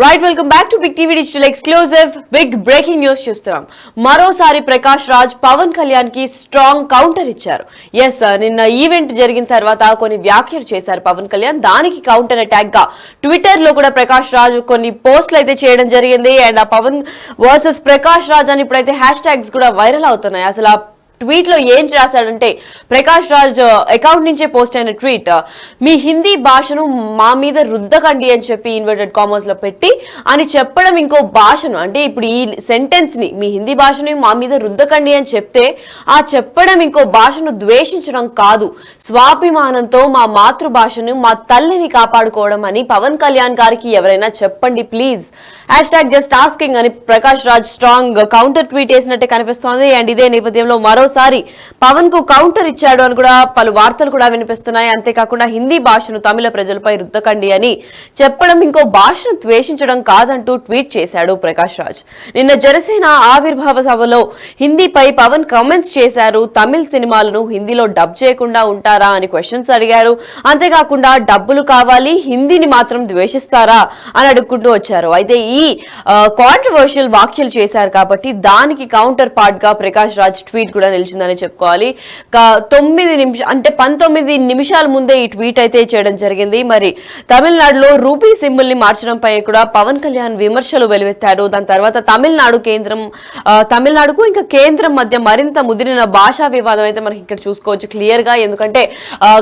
Right welcome back to big TV digital exclusive big breaking news చూస్తున్నాం. మరోసారి ప్రకాష్ రాజ్ పవన్ కళ్యాణ్ కి strong counter ఇచ్చారు. Yes, నిన్న ఈవెంట్ జరిగిన తర్వాత కొన్ని వ్యాఖ్యలు చేశారు పవన్ కళ్యాణ్. దానికి కౌంటర్ అటాక్ గా ట్విట్టర్ లో కూడా ప్రకాష్ రాజ్ కొన్ని పోస్టులు అయితే చేయడం జరిగింది. అండ్ ఆ పవన్ వర్సెస్ ప్రకాష్ రాజ్ అని ఇప్పుడైతే హ్యాష్ ట్యాగ్స్ కూడా వైరల్ అవుతున్నాయి. అసలు ట్వీట్ లో ఏం రాశాడంటే, ప్రకాష్ రాజ్ అకౌంట్ నుంచే పోస్ట్ అయిన ట్వీట్, మీ హిందీ భాషను మా మీద రుద్దకండి అని చెప్పి ఇన్వర్టెడ్ కామర్స్ లో పెట్టి అని చెప్పడం ఇంకో భాషను, అంటే ఇప్పుడు ఈ సెంటెన్స్ ని మీ హిందీ భాషను మా మీద రుద్దకండి అని చెప్తే ఆ చెప్పడం ఇంకో భాషను ద్వేషించడం కాదు, స్వాభిమానంతో మా మాతృభాషను మా తల్లిని కాపాడుకోవడం అని పవన్ కళ్యాణ్ గారికి ఎవరైనా చెప్పండి please. Hash tag just asking అని Prakash Raj strong counter tweet వేసినట్టే కనిపిస్తోంది. అండ్ ఇదే నేపథ్యంలో మరోసారి పవన్ కు కౌంటర్ ఇచ్చాడు అని కూడా పలు వార్తలు కూడా వినిపిస్తున్నాయి. అంతేకాకుండా హిందీ భాషను తమిళ ప్రజలపై రుద్దకండి అని చెప్పడం ఇంకో భాషను ద్వేషించడం కాదంటూ ట్వీట్ చేశాడు ప్రకాష్ రాజ్. నిన్న జనసేన ఆవిర్భావ సభలో హిందీపై పవన్ కామెంట్స్ చేశారు. తమిళ సినిమాలను హిందీలో డబ్ చేయకుండా ఉంటారా అని క్వశ్చన్స్ అడిగారు. అంతేకాకుండా డబ్బులు కావాలి, హిందీని మాత్రం ద్వేషిస్తారా అని అడుక్కుంటూ వచ్చారు. అయితే ఈ కాంట్రవర్షియల్ వ్యాఖ్యలు చేశారు కాబట్టి దానికి కౌంటర్ పార్ట్ గా ప్రకాష్ రాజ్ ట్వీట్ కూడా నిలిచిందని చెప్పుకోవాలి. 19 నిమిషాల ముందే ఈ ట్వీట్ అయితే చేయడం జరిగింది. మరి తమిళనాడులో రూపీ సింబల్ ని మార్చడంపై కూడా పవన్ కళ్యాణ్ విమర్శలు వెలువెత్తాడు. దాని తర్వాత తమిళనాడుకు ఇంకా కేంద్రం మధ్య మరింత ముదిరిన భాషా వివాదం అయితే మనకి ఇక్కడ చూసుకోవచ్చు క్లియర్ గా. ఎందుకంటే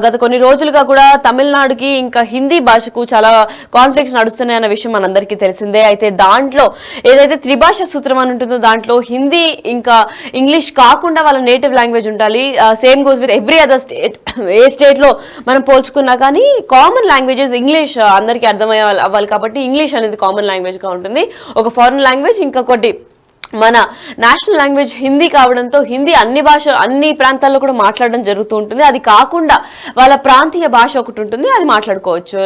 గత కొన్ని రోజులుగా కూడా తమిళనాడుకి ఇంకా హిందీ భాషకు చాలా కాన్ఫ్లిక్ట్స్ నడుస్తున్నాయన్న విషయం మనందరికీ తెలిసిందే. అయితే దాంట్లో ఏదైతే త్రిభాష సూత్రం అని ఉంటుందో దాంట్లో హిందీ ఇంకా ఇంగ్లీష్ కాకుండా వాళ్ళ నేటివ్ లాంగ్వేజ్ ఉండాలి. Same goes with every other state. A state లో మనం పోల్చుకున్నా కానీ కామన్ లాంగ్వేజెస్ ఇంగ్లీష్ అందరికీ అర్థమయ్యే అవ్వాలి కాబట్టి ఇంగ్లీష్ అనేది కామన్ లాంగ్వేజ్ గా ఉంటుంది. ఒక ఫారెన్ లాంగ్వేజ్, ఇంకొకటి మన నేషనల్ లాంగ్వేజ్ హిందీ కావడంతో హిందీ అన్ని ప్రాంతాల్లో కూడా మాట్లాడడం జరుగుతూ ఉంటుంది. అది కాకుండా వాళ్ళ ప్రాంతీయ భాష ఒకటి ఉంటుంది, అది మాట్లాడుకోవచ్చు.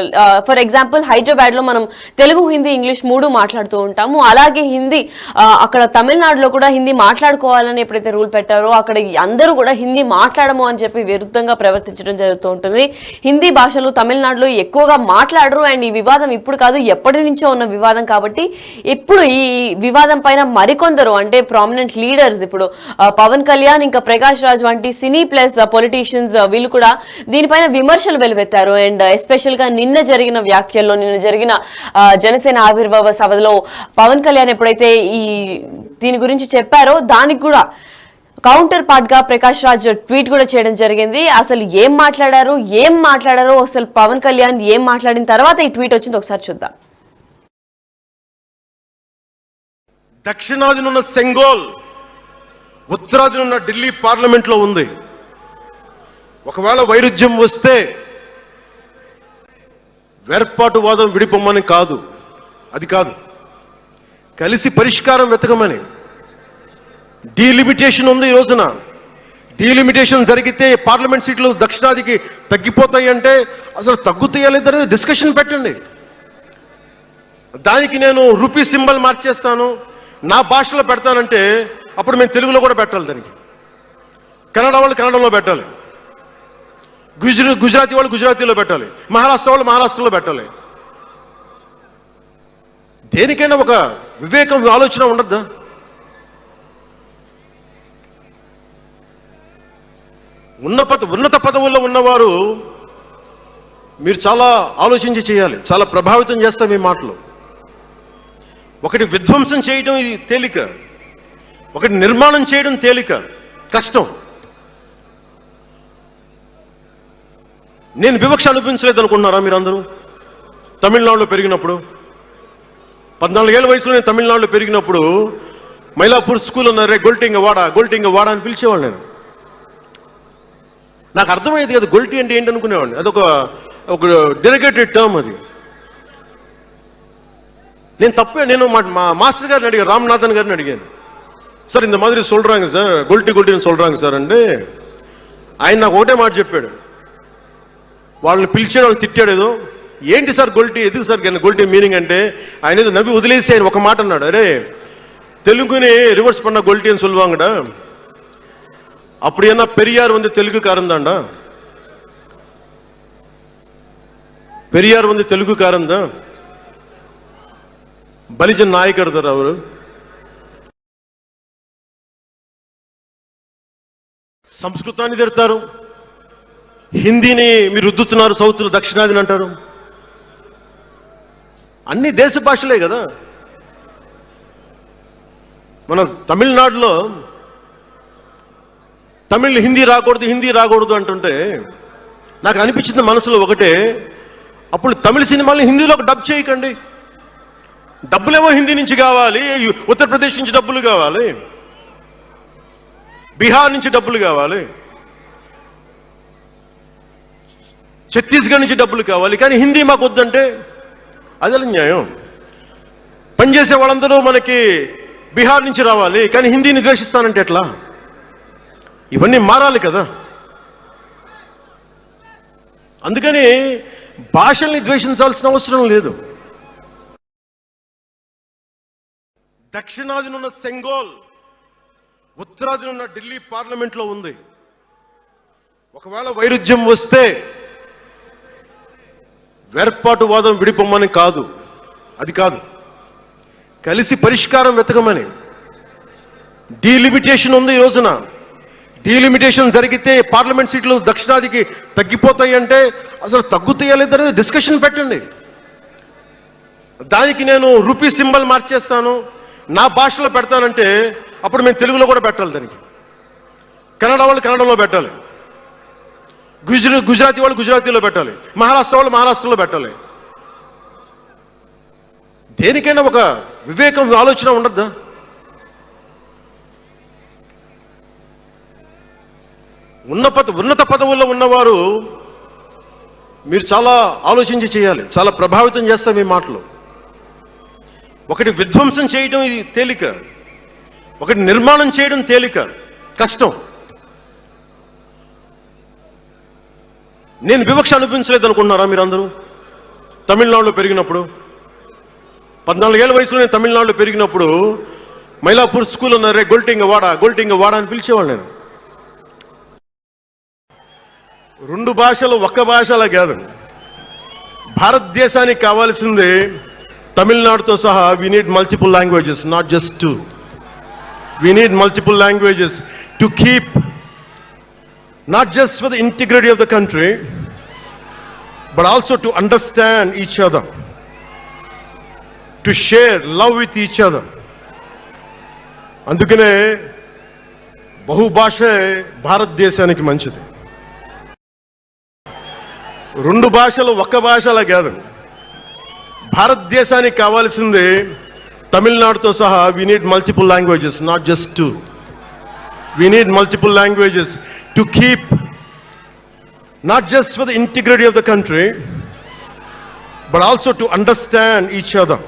ఫర్ ఎగ్జాంపుల్ హైదరాబాద్ లో మనం తెలుగు, హిందీ, ఇంగ్లీష్ 3 మాట్లాడుతూ ఉంటాము. అలాగే హిందీ అక్కడ తమిళనాడులో కూడా హిందీ మాట్లాడుకోవాలని ఎప్పుడైతే రూల్ పెట్టారో అక్కడ అందరూ కూడా హిందీ మాట్లాడము అని చెప్పి విరుద్ధంగా ప్రవర్తించడం జరుగుతూ ఉంటుంది. హిందీ భాషలు తమిళనాడులో ఎక్కువగా మాట్లాడరు. అండ్ ఈ వివాదం ఇప్పుడు కాదు, ఎప్పటి నుంచో ఉన్న వివాదం కాబట్టి ఇప్పుడు ఈ వివాదం పైన మరికొందరు అంటే ప్రామినెంట్ లీడర్స్, ఇప్పుడు పవన్ కళ్యాణ్ ఇంకా ప్రకాష్ రాజ్ వంటి సినీ ప్లస్ పొలిటీషియన్స్ వీళ్ళు కూడా దీనిపైన విమర్శలు వెలువెత్తారు. అండ్ ఎస్పెషల్ గా నిన్న జరిగిన జనసేన ఆవిర్భావ సభలో పవన్ కళ్యాణ్ ఎప్పుడైతే దీని గురించి చెప్పారో దానికి కూడా కౌంటర్ పార్ట్ గా ప్రకాష్ రాజ్ ట్వీట్ కూడా చేయడం జరిగింది. అసలు ఏం మాట్లాడారో అసలు పవన్ కళ్యాణ్ ఏం మాట్లాడిన తర్వాత ఈ ట్వీట్ వచ్చింది ఒకసారి చూద్దాం. దక్షిణాదినున్న సెంగోల్, ఉత్తరాదినున్న ఢిల్లీ పార్లమెంట్ లో ఉంది. ఒకవేళ వైరుధ్యం వస్తే వేర్పాటువాదం విడిపోమని కాదు, అది కాదు, కలిసి పరిష్కారం వెతకమని. డీలిమిటేషన్ ఉంది ఈ రోజున. డీలిమిటేషన్ జరిగితే పార్లమెంట్ సీట్లు దక్షిణాదికి తగ్గిపోతాయి అంటే అసలు తగ్గుతాయా లేదనేది డిస్కషన్ పెట్టండి. దానికి నేను రూపీ సింబల్ మార్చేస్తాను, నా భాషలో పెడతానంటే అప్పుడు మేము తెలుగులో కూడా పెట్టాలి, దానికి కన్నడ వాళ్ళు కన్నడలో పెట్టాలి, గుజరాతీ వాళ్ళు గుజరాతీలో పెట్టాలి, మహారాష్ట్ర వాళ్ళు మహారాష్ట్రలో పెట్టాలి. దేనికైనా ఒక వివేకం, ఆలోచన ఉండద్దా? ఉన్నత పదవుల్లో ఉన్నవారు మీరు చాలా ఆలోచించి చేయాలి. చాలా ప్రభావితం చేస్తాయి మీ మాటలు. ఒకటి విధ్వంసం చేయడం తేలిక, ఒకటి నిర్మాణం చేయడం తేలిక, కష్టం. నేను వివక్ష అనిపించలేదు అనుకున్నారా మీరందరూ? తమిళనాడులో పెరిగినప్పుడు 14 ఏళ్ల వయసులో నేను తమిళనాడులో పెరిగినప్పుడు మైలాపూర్ స్కూల్ ఉన్నారే, గొల్టింగ వాడ అని పిలిచేవాడు. నేను నాకు అర్థమయ్యేది కదా గొల్టి అంటే ఏంటి అనుకునేవాడిని. అదొక డెరిగేటెడ్ టర్మ్ అది. నేను మా మాస్టర్ గారిని అడిగాను, రామ్నాథన్ గారిని అడిగాను, సార్ ఇంత మాదిరి சொல்றாங்க సార్, గొల్టిని சொல்றாங்க సార్ అంటే ఆయన నాకు ఒకటే మాట చెప్పాడు. వాళ్ళని పిలిచాడు, వాళ్ళు తిట్టాడు ఏదో, ఏంటి సార్ గొల్టి, ఎందుకు సార్ గొల్టి మీనింగ్ అంటే ఆయన ఏదో నవ్వి వదిలేసి ఆయన ఒక మాట అన్నాడు, అరే తెలుగుని రివర్స్ பண்ண గొల్టి అని சொல்லுவாங்கடா, அப்படி என்ன பெரியார் தெலுங்குக்காரன் தான்டா, பெரியார் தெலுங்குக்காரன் தான், బలిజన్ నాయక్ ఇರ್ತಾರೆ ಅವರು. సంస్కృతాన్ని తిడతారు, హిందీని మీరు రుద్దుతున్నారు, సౌత్లో దక్షిణాదిని అంటారు. అన్ని దేశ భాషలే కదా. మన తమిళనాడులో తమిళ్ హిందీ రాకూడదు అంటుంటే నాకు అనిపించింది మనసులో ఒకటే, అప్పుడు తమిళ సినిమాల్ని హిందీలోకి డబ్ చేయకండి. డబ్బులేమో హిందీ నుంచి కావాలి, ఉత్తరప్రదేశ్ నుంచి డబ్బులు కావాలి, బీహార్ నుంచి డబ్బులు కావాలి, ఛత్తీస్గఢ్ నుంచి డబ్బులు కావాలి, కానీ హిందీ మాకు వద్దంటే అదే న్యాయం. పనిచేసే వాళ్ళందరూ మనకి బీహార్ నుంచి రావాలి, కానీ హిందీని ద్వేషిస్తానంటే ఎట్లా? ఇవన్నీ మారాలి కదా. అందుకని భాషల్ని ద్వేషించాల్సిన అవసరం లేదు. దక్షిణాదినున్న సెంగోల్, ఉత్తరాదినున్న ఢిల్లీ పార్లమెంట్లో ఉంది. ఒకవేళ వైరుధ్యం వస్తే వేర్పాటువాదం విడిపోమని కాదు, అది కాదు, కలిసి పరిష్కారం వెతకమని. డీలిమిటేషన్ ఉంది ఈ రోజున. డీలిమిటేషన్ జరిగితే పార్లమెంట్ సీట్లు దక్షిణాదికి తగ్గిపోతాయి అంటే అసలు తగ్గుతాయా లేదనేది డిస్కషన్ పెట్టండి. దానికి నేను రూపీ సింబల్ మార్చేస్తాను, నా భాషలో పెడతానంటే అప్పుడు మేము తెలుగులో కూడా పెట్టాలి, దానికి కన్నడ వాళ్ళు కన్నడలో పెట్టాలి, గుజరాతీ వాళ్ళు గుజరాతీలో పెట్టాలి, మహారాష్ట్ర వాళ్ళు మహారాష్ట్రలో పెట్టాలి. దేనికైనా ఒక వివేకం, ఆలోచన ఉండద్దా? ఉన్నత పదవుల్లో ఉన్నవారు మీరు చాలా ఆలోచించి చేయాలి, చాలా ప్రభావితం చేస్తాయి మీ మాటలు. ఒకటి విధ్వంసం చేయడం ఇది తేలిక, ఒకటి నిర్మాణం చేయడం తేలిక, కష్టం. నేను వివక్ష అనిపించలేదు అనుకుంటున్నారా మీరందరూ? తమిళనాడులో పెరిగినప్పుడు 14 ఏళ్ల వయసులో నేను తమిళనాడులో పెరిగినప్పుడు మైలాపూర్ స్కూల్ ఉన్నారే, గొల్టింగ వాడ అని పిలిచేవాళ్ళు. నేను రెండు భాషలు ఒక్క భాష అలా కాదు. భారతదేశానికి కావాల్సింది తమిళనాడుతో సహా we need multiple languages, not just two. We need multiple languages to keep not just for the integrity of the country, but also to understand each other, to share love with each other. అందుకనే బహుభాషే భారతదేశానికి మంచిది. రెండు భాషలు ఒక్క భాష అలా కాదు. భారతదేశానికి కావాల్సింది తమిళనాడుతో సహా we need multiple languages, not just two. We need multiple languages to keep not just for the integrity of the country, but also to understand each other,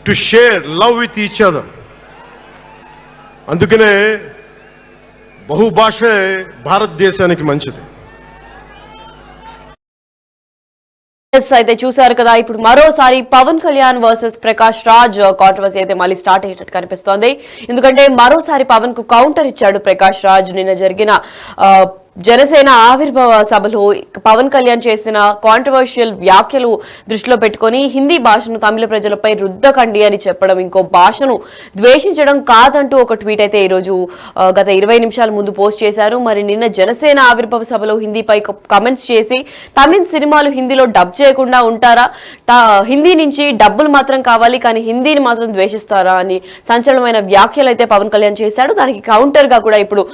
to share love with each other. అందుకనే బహుభాషే భారతదేశానికి మంచిది. అయితే చూశారు కదా, ఇప్పుడు మరోసారి Pawan Kalyan versus Prakash Raj controversy అయితే మళ్ళీ స్టార్ట్ అయ్యేటట్టు కనిపిస్తోంది. ఎందుకంటే మరోసారి పవన్ కు కౌంటర్ ఇచ్చాడు ప్రకాష్ రాజ్. నిన్న జరిగిన జనసేన ఆవిర్భావ సభలో పవన్ కళ్యాణ్ చేసిన కాంట్రవర్షియల్ వ్యాఖ్యలు దృష్టిలో పెట్టుకుని హిందీ భాషను తమిళ ప్రజలపై రుద్దకండి అని చెప్పడం, ఇంకో భాషను ద్వేషించడం కాదంటూ ఒక ట్వీట్ అయితే ఈరోజు గత 20 నిమిషాల ముందు పోస్ట్ చేశారు. మరి నిన్న జనసేన ఆవిర్భావ సభలో హిందీపై కమెంట్స్ చేసి తమిళ సినిమాలు హిందీలో డబ్ చేయకుండా ఉంటారా, హిందీ నుంచి డబ్బులు మాత్రం కావాలి కానీ హిందీని మాత్రం ద్వేషిస్తారా అని సంచలనమైన వ్యాఖ్యలు అయితే పవన్ కళ్యాణ్ చేశాడు. దానికి కౌంటర్ గా కూడా ఇప్పుడు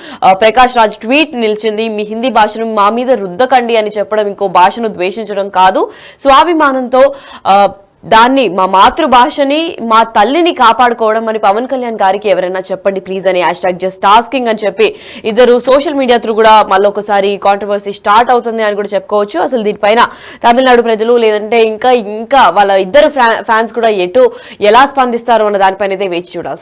ప్రకాష్ రాజ్ ట్వీట్ నిలిచింది. మీ హిందీ భాషను మా మీద రుద్దకండి అని చెప్పడం ఇంకో భాషను ద్వేషించడం కాదు, స్వాభిమానంతో దాన్ని మా మాతృభాషని మా తల్లిని కాపాడుకోవడం అని పవన్ కళ్యాణ్ గారికి ఎవరైనా చెప్పండి ప్లీజ్ అని #జస్ట్ టాస్కింగ్ అని చెప్పి ఇద్దరు సోషల్ మీడియా త్రూ కూడా మళ్ళీ ఒకసారి కాంట్రవర్సీ స్టార్ట్ అవుతుంది అని కూడా చెప్పుకోవచ్చు. అసలు దీనిపైన తమిళనాడు ప్రజలు లేదంటే ఇంకా వాళ్ళ ఇద్దరు ఫ్యాన్స్ కూడా ఎలా స్పందిస్తారు అన్న దానిపైన అయితే వేచి చూడాల్సి